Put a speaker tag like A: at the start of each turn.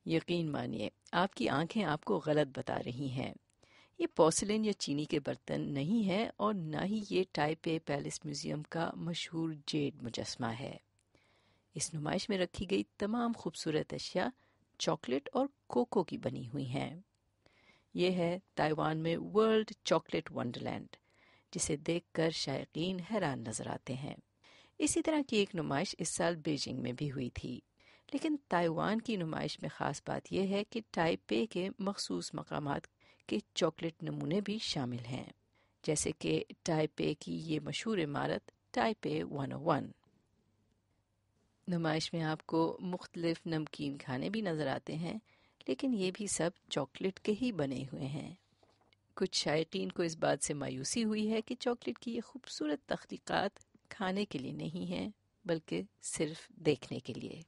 A: یقین مانیے آپ کی آنکھیں آپ کو غلط بتا رہی ہیں، یہ پورسلین یا چینی کے برتن نہیں ہے اور نہ ہی یہ ٹائپے پیلس میوزیم کا مشہور جیڈ مجسمہ ہے۔ اس نمائش میں رکھی گئی تمام خوبصورت اشیاء چاکلیٹ اور کوکو کی بنی ہوئی ہیں۔ یہ ہے تائیوان میں ورلڈ چاکلیٹ ونڈرلینڈ، جسے دیکھ کر شائقین حیران نظر آتے ہیں۔ اسی طرح کی ایک نمائش اس سال بیجنگ میں بھی ہوئی تھی، لیکن تائیوان کی نمائش میں خاص بات یہ ہے کہ ٹائپے کے مخصوص مقامات کے چاکلیٹ نمونے بھی شامل ہیں، جیسے کہ ٹائپے کی یہ مشہور عمارت ٹائپے 101۔ نمائش میں آپ کو مختلف نمکین کھانے بھی نظر آتے ہیں، لیکن یہ بھی سب چاکلیٹ کے ہی بنے ہوئے ہیں۔ کچھ شائقین کو اس بات سے مایوسی ہوئی ہے کہ چاکلیٹ کی یہ خوبصورت تخلیقات کھانے کے لیے نہیں ہیں بلکہ صرف دیکھنے کے لیے۔